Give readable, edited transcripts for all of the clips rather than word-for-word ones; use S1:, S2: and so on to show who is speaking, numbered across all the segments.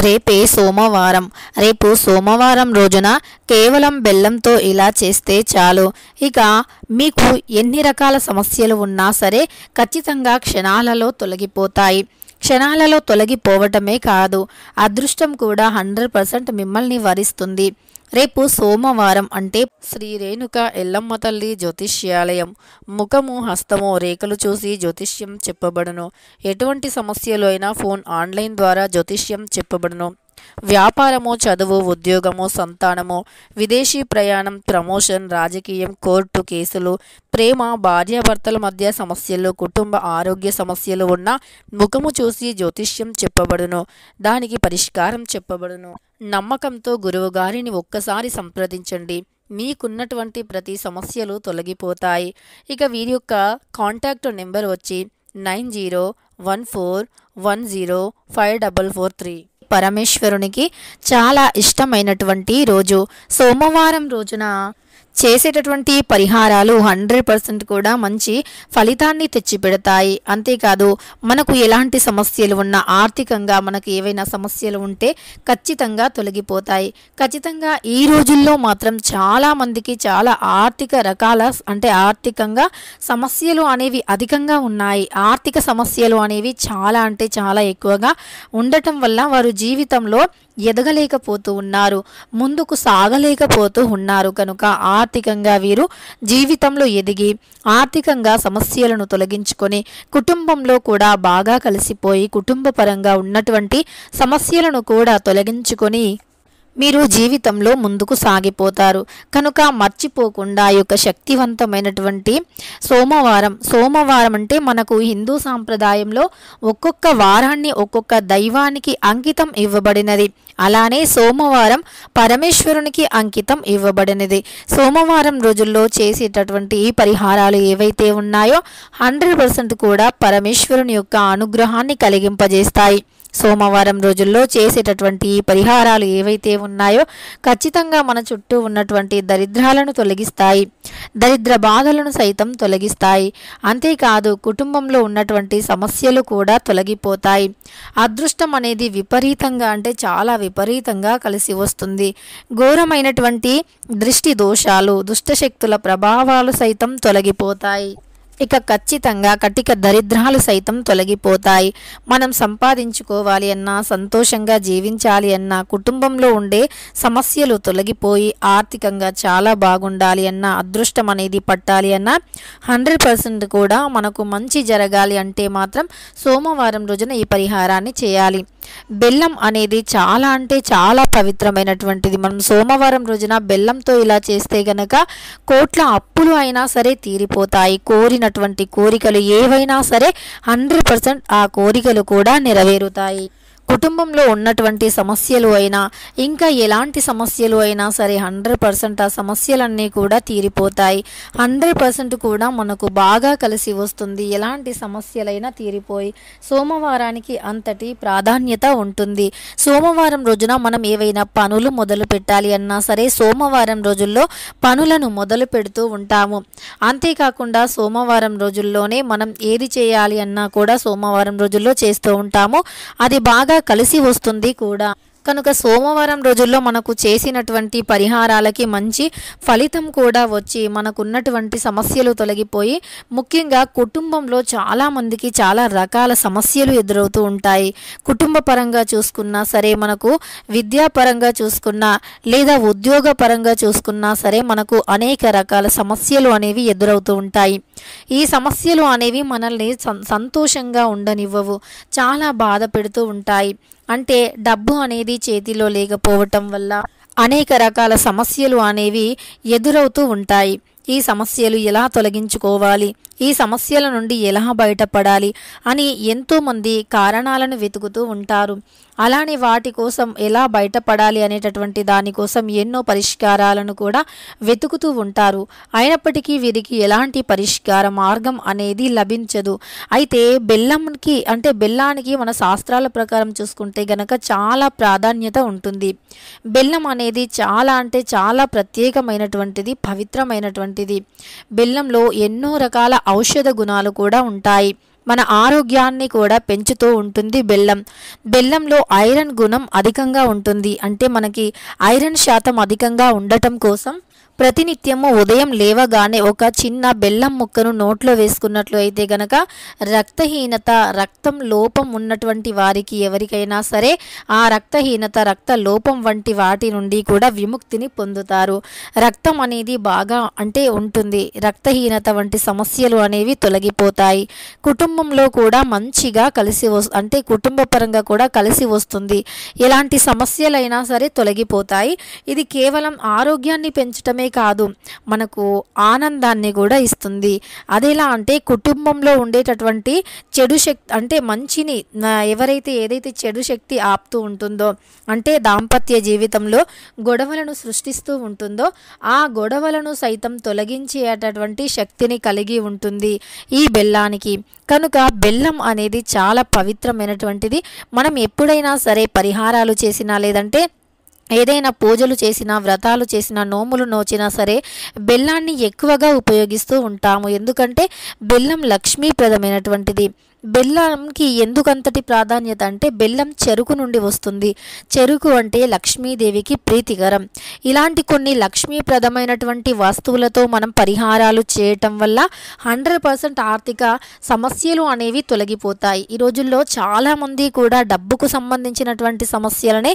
S1: రేపే సోమవారం. రేపు సోమవారం రోజున కేవలం బెల్లంతో ఇలా చేస్తే చాలు. ఇక మీకు ఎన్ని రకాల సమస్యలు ఉన్నా సరే ఖచ్చితంగా క్షణాలలో తొలగిపోతాయి. క్షణాలలో తొలగిపోవటమే కాదు, అదృష్టం కూడా 100% మిమ్మల్ని వరిస్తుంది. రేపు సోమవారం అంటే శ్రీ రేణుక ఎల్లమ్మ తల్లి జ్యోతిష్యాలయం. ముఖము హస్తము రేఖలు చూసి జ్యోతిష్యం చెప్పబడును. ఎటువంటి సమస్యలు అయినా ఆన్లైన్ ద్వారా జ్యోతిష్యం చెప్పబడును. వ్యాపారము, చదువు, ఉద్యోగము, సంతానము, విదేశీ ప్రయాణం, ప్రమోషన్, రాజకీయం, కోర్టు కేసులు, ప్రేమ, భార్యాభర్తల మధ్య సమస్యలు, కుటుంబ ఆరోగ్య సమస్యలు ఉన్న ముఖము చూసి జ్యోతిష్యం చెప్పబడును. దానికి పరిష్కారం చెప్పబడును. నమ్మకంతో గురువుగారిని ఒక్కసారి సంప్రదించండి. మీకున్నటువంటి ప్రతి సమస్యలు తొలగిపోతాయి. ఇక వీరి యొక్క కాంటాక్ట్ నెంబర్ వచ్చి 9014105443. పరమేశ్వరునికి చాలా ఇష్టమైనటువంటి రోజు సోమవారం రోజున చేసేటటువంటి పరిహారాలు 100% కూడా మంచి ఫలితాన్ని తెచ్చిపెడతాయి. అంతేకాదు మనకు ఎలాంటి సమస్యలు ఉన్నా, ఆర్థికంగా మనకు ఏవైనా సమస్యలు ఉంటే ఖచ్చితంగా తొలగిపోతాయి. ఖచ్చితంగా ఈ రోజుల్లో మాత్రం చాలామందికి చాలా ఆర్థికంగా సమస్యలు అనేవి అధికంగా ఉన్నాయి. ఆర్థిక సమస్యలు అనేవి చాలా ఎక్కువగా ఉండటం వల్ల వారు జీవితంలో ఎదగలేకపోతూ ఉన్నారు, ముందుకు సాగలేకపోతూ ఉన్నారు. కనుక ఆర్థికంగా వీరు జీవితంలో ఎదిగి ఆర్థికంగా సమస్యలను తొలగించుకొని కుటుంబంలో కూడా బాగా కలిసిపోయి కుటుంబ పరంగా ఉన్నటువంటి సమస్యలను కూడా తొలగించుకొని మీరు జీవితంలో ముందుకు సాగిపోతారు. కనుక మర్చిపోకుండా ఈ యొక్క శక్తివంతమైనటువంటి సోమవారం అంటే మనకు హిందూ సాంప్రదాయంలో ఒక్కొక్క వారాన్ని ఒక్కొక్క దైవానికి అంకితం ఇవ్వబడినది. అలానే సోమవారం పరమేశ్వరునికి అంకితం ఇవ్వబడినది. సోమవారం రోజుల్లో చేసేటటువంటి ఈ పరిహారాలు ఏవైతే ఉన్నాయో 100% కూడా పరమేశ్వరుని యొక్క అనుగ్రహాన్ని కలిగింపజేస్తాయి. సోమవారం రోజుల్లో చేసేటటువంటి పరిహారాలు ఏవైతే ఉన్నాయో ఖచ్చితంగా మన చుట్టూ ఉన్నటువంటి దరిద్రాలను తొలగిస్తాయి, దరిద్ర బాధలను సైతం తొలగిస్తాయి. అంతేకాదు కుటుంబంలో ఉన్నటువంటి సమస్యలు కూడా తొలగిపోతాయి. అదృష్టం అనేది విపరీతంగా అంటే చాలా విపరీతంగా కలిసి వస్తుంది. ఘోరమైనటువంటి దృష్టి దోషాలు, దుష్టశక్తుల ప్రభావాలు సైతం తొలగిపోతాయి. ఇక ఖచ్చితంగా కటిక దరిద్రాలు సైతం తొలగిపోతాయి. మనం సంపాదించుకోవాలి అన్నా, సంతోషంగా జీవించాలి అన్నా, కుటుంబంలో ఉండే సమస్యలు తొలగిపోయి ఆర్థికంగా చాలా బాగుండాలి అన్నా, అదృష్టం అనేది పట్టాలి అన్నా 100% కూడా మనకు మంచి జరగాలి అంటే మాత్రం సోమవారం రోజున ఈ పరిహారాన్ని చేయాలి. బెల్లం అనేది చాలా పవిత్రమైనటువంటిది. మనం సోమవారం రోజున బెల్లంతో ఇలా చేస్తే గనక కోట్ల అప్పులు అయినా సరే తీరిపోతాయి. కోరినటువంటి కోరికలు ఏవైనా సరే 100% ఆ కోరికలు కూడా నెరవేరుతాయి. కుటుంబంలో ఉన్నటువంటి సమస్యలు అయినా, ఇంకా ఎలాంటి సమస్యలు అయినా సరే 100% ఆ సమస్యలన్నీ కూడా తీరిపోతాయి. 100% కూడా మనకు బాగా కలిసి వస్తుంది. ఎలాంటి సమస్యలైనా తీరిపోయి సోమవారానికి అంతటి ప్రాధాన్యత ఉంటుంది. సోమవారం రోజున మనం ఏవైనా పనులు మొదలు పెట్టాలి అన్నా సరే సోమవారం రోజుల్లో పనులను మొదలు పెడుతూ ఉంటాము. అంతేకాకుండా సోమవారం రోజుల్లోనే మనం ఏది చేయాలి అన్నా కూడా సోమవారం రోజుల్లో చేస్తూ ఉంటాము. అది బాగా కలిసి వస్తుంది కూడా. కనుక సోమవారం రోజుల్లో మనకు చేసినటువంటి పరిహారాలకి మంచి ఫలితం కూడా వచ్చి మనకున్నటువంటి సమస్యలు తొలగిపోయి, ముఖ్యంగా కుటుంబంలో చాలామందికి చాలా రకాల సమస్యలు ఎదురవుతూ ఉంటాయి. కుటుంబ పరంగా చూసుకున్నా సరే, మనకు విద్యాపరంగా చూసుకున్నా లేదా ఉద్యోగ పరంగా చూసుకున్నా సరే మనకు అనేక రకాల సమస్యలు అనేవి ఎదురవుతూ ఉంటాయి. ఈ సమస్యలు అనేవి మనల్ని సంతోషంగా ఉండనివ్వవు, చాలా బాధ పెడుతూ ఉంటాయి. అంటే డబ్బు అనేది చేతిలో లేకపోవటం వల్ల అనేక రకాల సమస్యలు అనేవి ఎదురవుతూ ఉంటాయి. ఈ సమస్యలు ఎలా తొలగించుకోవాలి, ఈ సమస్యల నుండి ఎలా బయటపడాలి అని ఎంతోమంది కారణాలను వెతుకుతూ ఉంటారు. అలానే వాటి కోసం ఎలా బయటపడాలి అనేటటువంటి దానికోసం ఎన్నో పరిష్కారాలను కూడా వెతుకుతూ ఉంటారు. అయినప్పటికీ వీరికి ఎలాంటి పరిష్కార మార్గం అనేది లభించదు. అయితే బెల్లానికి మన శాస్త్రాల ప్రకారం చూసుకుంటే గనక చాలా ప్రాధాన్యత ఉంటుంది. బెల్లం అనేది చాలా ప్రత్యేకమైనటువంటిది, పవిత్రమైనటువంటిది. బెల్లంలో ఎన్నో రకాల ఔషధ గుణాలు కూడా ఉంటాయి. మన ఆరోగ్యాన్ని కూడా పెంచుతూ ఉంటుంది బెల్లం. బెల్లంలో ఐరన్ గుణం అధికంగా ఉంటుంది. అంటే మనకి ఐరన్ శాతం అధికంగా ఉండటం కోసం ప్రతినిత్యము ఉదయం లేవగానే ఒక చిన్న బెల్లం ముక్కను నోట్లో వేసుకున్నట్లు అయితే గనక రక్తహీనత, రక్తం లోపం ఉన్నటువంటి వారికి ఎవరికైనా సరే ఆ రక్తహీనత, రక్త లోపం వంటి వాటి నుండి కూడా విముక్తిని పొందుతారు. రక్తం అనేది బాగా ఉంటుంది. రక్తహీనత వంటి సమస్యలు అనేవి తొలగిపోతాయి. కుటుంబంలో కూడా మంచిగా కలిసి కుటుంబ పరంగా కూడా కలిసి వస్తుంది. ఎలాంటి సమస్యలైనా సరే తొలగిపోతాయి. ఇది కేవలం ఆరోగ్యాన్ని పెంచటమే కాదు, మనకు ఆనందాన్ని కూడా ఇస్తుంది. అదేలా అంటే కుటుంబంలో ఉండేటటువంటి చెడు శక్తి మంచిని ఏదైతే చెడు శక్తి ఆపుతూ ఉంటుందో, దాంపత్య జీవితంలో గొడవలను సృష్టిస్తూ ఉంటుందో ఆ గొడవలను సైతం తొలగించేటటువంటి శక్తిని కలిగి ఉంటుంది ఈ బెల్లానికి. కనుక బెల్లం అనేది చాలా పవిత్రమైనటువంటిది. మనం ఎప్పుడైనా సరే పరిహారాలు చేసినా, లేదంటే ఏదైనా పూజలు చేసినా, వ్రతాలు చేసినా, నోములు నోచినా సరే బెల్లాన్ని ఎక్కువగా ఉపయోగిస్తూ ఉంటాము. ఎందుకంటే బెల్లం లక్ష్మీప్రదమైనటువంటిది. బెల్లంకి ఎందుకంతటి ప్రాధాన్యత అంటే బెల్లం చెరుకు నుండి వస్తుంది. చెరుకు అంటే లక్ష్మీదేవికి ప్రీతికరం. ఇలాంటి కొన్ని లక్ష్మీప్రదమైనటువంటి వస్తువులతో మనం పరిహారాలు చేయటం వల్ల 100% ఆర్థిక సమస్యలు అనేవి తొలగిపోతాయి. ఈ రోజుల్లో చాలామంది కూడా డబ్బుకు సంబంధించినటువంటి సమస్యలనే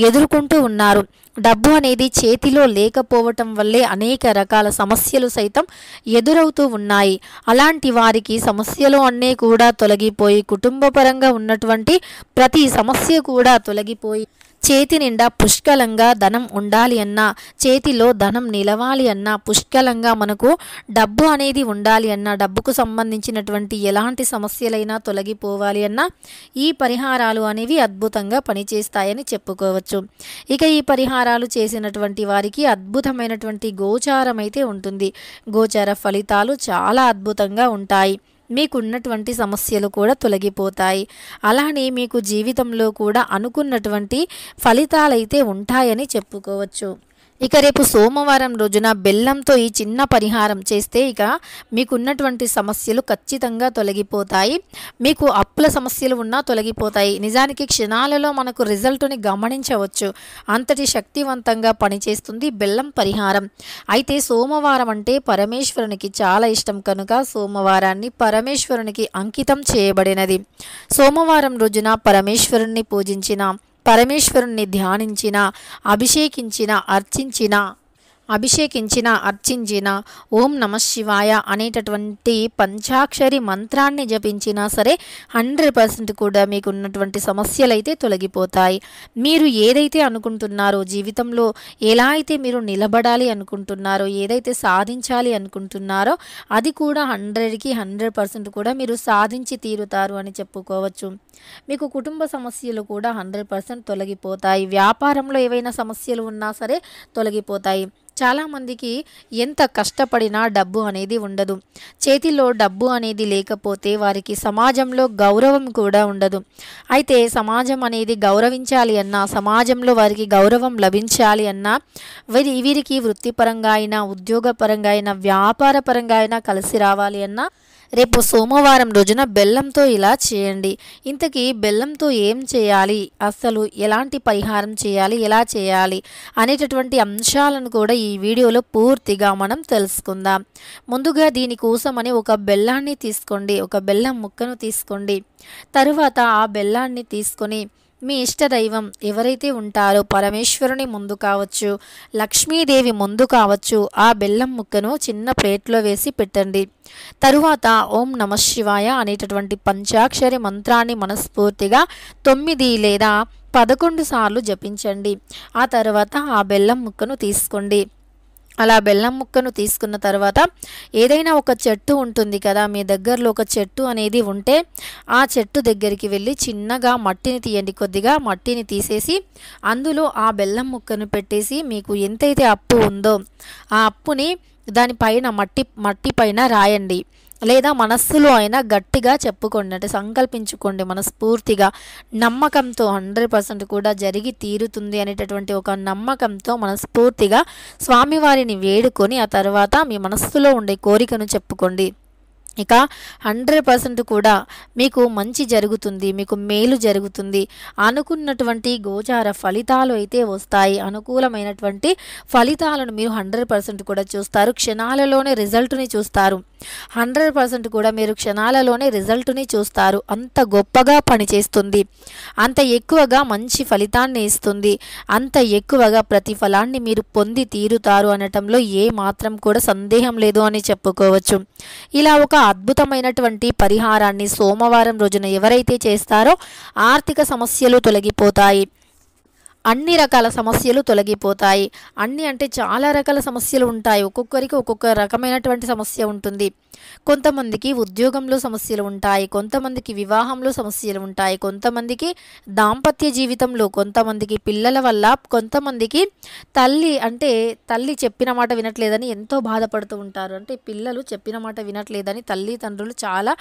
S1: ఎదుర్కొంటూ ఉన్నారు. డబ్బు అనేది చేతిలో లేకపోవటం వల్లే అనేక రకాల సమస్యలు సైతం ఎదురవుతూ ఉన్నాయి. అలాంటి వారికి సమస్యలు అన్నీ కూడా తొలగిపోయి, కుటుంబపరంగా ఉన్నటువంటి ప్రతి సమస్య కూడా తొలగిపోయి, చేతి నిండా పుష్కలంగా ధనం ఉండాలి అన్నా, చేతిలో ధనం నిలవాలి అన్నా, పుష్కలంగా మనకు డబ్బు అనేది ఉండాలి అన్నా, డబ్బుకు సంబంధించినటువంటి ఎలాంటి సమస్యలైనా తొలగిపోవాలి అన్నా ఈ పరిహారాలు అనేవి అద్భుతంగా పనిచేస్తాయని చెప్పుకోవచ్చు. ఇక ఈ పరిహారాలు చేసినటువంటి వారికి అద్భుతమైనటువంటి గోచారం అయితే ఉంటుంది. గోచార ఫలితాలు చాలా అద్భుతంగా ఉంటాయి. మీకున్నటువంటి సమస్యలు కూడా తొలగిపోతాయి. అలానే మీకు జీవితంలో కూడా అనుకున్నటువంటి ఫలితాలైతే ఉంటాయని చెప్పుకోవచ్చు. ఇక రేపు సోమవారం రోజున బెల్లంతో ఈ చిన్న పరిహారం చేస్తే ఇక మీకున్నటువంటి సమస్యలు ఖచ్చితంగా తొలగిపోతాయి. మీకు అప్పుల సమస్యలు ఉన్నా తొలగిపోతాయి. నిజానికి క్షణాలలో మనకు రిజల్ట్ని గమనించవచ్చు. అంతటి శక్తివంతంగా పనిచేస్తుంది బెల్లం పరిహారం. అయితే సోమవారం అంటే పరమేశ్వరునికి చాలా ఇష్టం కనుక సోమవారాన్ని పరమేశ్వరునికి అంకితం చేయబడినది. సోమవారం రోజున పరమేశ్వరుణ్ణి పూజించిన, పరమేశ్వరుణ్ణి ధ్యానించిన, అభిషేకించిన అర్చించిన ఓం నమః శివాయ అనేటటువంటి పంచాక్షరి మంత్రాన్ని జపించినా సరే 100% కూడా మీకు ఉన్నటువంటి సమస్యలు అయితే తొలగిపోతాయి. మీరు ఏదైతే అనుకుంటున్నారో, జీవితంలో ఎలా అయితే మీరు నిలబడాలి అనుకుంటున్నారో, ఏదైతే సాధించాలి అనుకుంటున్నారో అది కూడా 100కి 100% కూడా మీరు సాధించి తీరుతారు అని చెప్పుకోవచ్చు. మీకు కుటుంబ సమస్యలు కూడా 100% తొలగిపోతాయి. వ్యాపారంలో ఏవైనా సమస్యలు ఉన్నా సరే తొలగిపోతాయి. చాలామందికి ఎంత కష్టపడినా డబ్బు అనేది ఉండదు. చేతిలో డబ్బు అనేది లేకపోతే వారికి సమాజంలో గౌరవం కూడా ఉండదు. అయితే సమాజం అనేది గౌరవించాలి అన్నా, సమాజంలో వారికి గౌరవం లభించాలి అన్నా వీరికి వృత్తిపరంగా అయినా, ఉద్యోగపరంగా అయినా, వ్యాపార పరంగా అయినా కలిసి రావాలి అన్నా రేపు సోమవారం రోజున బెల్లంతో ఇలా చేయండి. ఇంతకీ బెల్లంతో ఏం చేయాలి, అసలు ఎలాంటి పరిహారం చేయాలి, ఎలా చేయాలి అనేటటువంటి అంశాలను కూడా ఈ వీడియోలో పూర్తిగా మనం తెలుసుకుందాం. ముందుగా దీనికోసమని ఒక బెల్లాన్ని తీసుకోండి, ఒక బెల్లం ముక్కను తీసుకోండి. తరువాత ఆ బెల్లాన్ని తీసుకొని మీ ఇష్టదైవం ఎవరైతే ఉంటారో పరమేశ్వరుని ముందు కావచ్చు, లక్ష్మీదేవి ముందు కావచ్చు, ఆ బెల్లం ముక్కను చిన్న ప్లేట్లో వేసి పెట్టండి. తరువాత ఓం నమః శివాయ అనేటటువంటి పంచాక్షరి మంత్రాన్ని మనస్ఫూర్తిగా 9 లేదా 11 సార్లు జపించండి. ఆ తర్వాత ఆ బెల్లం ముక్కను తీసుకోండి. అలా బెల్లం ముక్కను తీసుకున్న తర్వాత ఏదైనా ఒక చెట్టు ఉంటుంది కదా, మీ దగ్గరలో ఒక చెట్టు అనేది ఉంటే ఆ చెట్టు దగ్గరికి వెళ్ళి చిన్నగా మట్టిని తీయండి. కొద్దిగా మట్టిని తీసేసి అందులో ఆ బెల్లం ముక్కను పెట్టేసి మీకు ఎంతైతే అప్పు ఉందో ఆ అప్పుని దానిపైన మట్టి పైన రాయండి. లేదా మనస్సులో అయినా గట్టిగా చెప్పుకోండి, అంటే సంకల్పించుకోండి మనస్ఫూర్తిగా, నమ్మకంతో 100% కూడా జరిగి తీరుతుంది అనేటటువంటి ఒక నమ్మకంతో మనస్ఫూర్తిగా స్వామివారిని వేడుకొని ఆ తర్వాత మీ మనస్సులో ఉండే కోరికను చెప్పుకోండి. ఇక 100% కూడా మీకు మంచి జరుగుతుంది, మీకు మేలు జరుగుతుంది. అనుకున్నటువంటి గోచార ఫలితాలు అయితే వస్తాయి. అనుకూలమైనటువంటి ఫలితాలను మీరు 100% కూడా చూస్తారు. క్షణాలలోనే రిజల్ట్ని చూస్తారు. 100% కూడా మీరు క్షణాలలోనే రిజల్ట్ని చూస్తారు. అంత గొప్పగా పనిచేస్తుంది, అంత ఎక్కువగా మంచి ఫలితాన్ని ఇస్తుంది, అంత ఎక్కువగా ప్రతిఫలాన్ని మీరు పొంది తీరుతారు అనటంలో ఏ మాత్రం కూడా సందేహం లేదు అని చెప్పుకోవచ్చు. ఇలా ఒక అద్భుతమైనటువంటి పరిహారాన్ని సోమవారం రోజున ఎవరైతే చేస్తారో ఆర్థిక సమస్యలు తొలగిపోతాయి. అన్ని రకాల సమస్యలు తొలగిపోతాయి. అన్ని అంటే చాలా రకాల సమస్యలు ఉంటాయి. ఒక్కొక్కరికి ఒక్కొక్క రకమైనటువంటి సమస్య ఉంటుంది. కొంతమందికి ఉద్యోగంలో సమస్యలు ఉంటాయి, కొంతమందికి వివాహంలో సమస్యలు ఉంటాయి, కొంతమందికి దాంపత్య జీవితంలో, కొంతమందికి పిల్లల వల్ల, కొంతమందికి తల్లి చెప్పిన మాట వినట్లేదని ఎంతో బాధపడుతూ ఉంటారు. అంటే పిల్లలు చెప్పిన మాట వినట్లేదని తల్లిదండ్రులు చాలా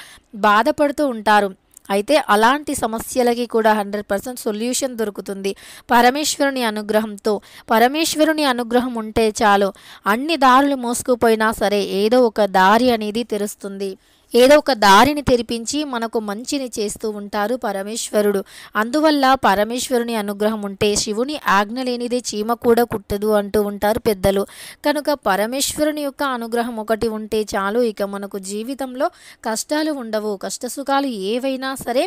S1: బాధపడుతూ ఉంటారు. అయితే అలాంటి సమస్యలకి కూడా 100% సొల్యూషన్ దొరుకుతుంది పరమేశ్వరుని అనుగ్రహంతో. పరమేశ్వరుని అనుగ్రహం ఉంటే చాలు, అన్ని దారులు మోసుకుపోయినా సరే ఏదో ఒక దారి అనేది తెరుస్తుంది. ఏదో ఒక దారిని తెరిపించి మనకు మంచిని చేస్తూ ఉంటారు పరమేశ్వరుడు. అందువల్ల పరమేశ్వరుని అనుగ్రహం ఉంటే శివుని ఆజ్ఞ లేనిదే చీమ కూడా కుట్టదు అంటూ ఉంటారు పెద్దలు. కనుక పరమేశ్వరుని యొక్క అనుగ్రహం ఒకటి ఉంటే చాలు, ఇక మనకు జీవితంలో కష్టాలు ఉండవు. కష్టసుఖాలు ఏవైనా సరే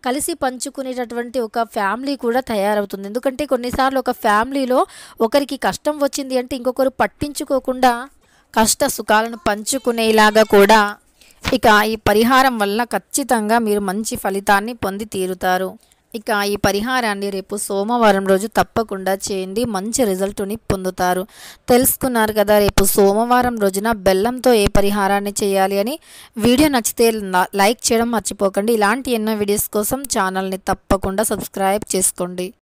S1: కలిసి పంచుకునేటటువంటి ఒక ఫ్యామిలీ కూడా తయారవుతుంది. ఎందుకంటే కొన్నిసార్లు ఒక ఫ్యామిలీలో ఒకరికి కష్టం వచ్చింది అంటే ఇంకొకరు పట్టించుకోకుండా కష్ట సుఖాలను పంచుకునేలాగా కూడా ఇక ఈ పరిహారం వల్ల ఖచ్చితంగా మీరు మంచి ఫలితాన్ని పొంది తీరుతారు. ఇక ఈ పరిహారాన్ని రేపు సోమవారం రోజు తప్పకుండా చేయండి, మంచి రిజల్ట్ని పొందుతారు. తెలుసుకున్నారు కదా, రేపు సోమవారం రోజున బెల్లంతో ఏ పరిహారాన్ని చేయాలి అని. వీడియో నచ్చితే లైక్ చేయడం మర్చిపోకండి. ఇలాంటి ఎన్నో వీడియోస్ కోసం ఛానల్ని తప్పకుండా సబ్స్క్రైబ్ చేసుకోండి.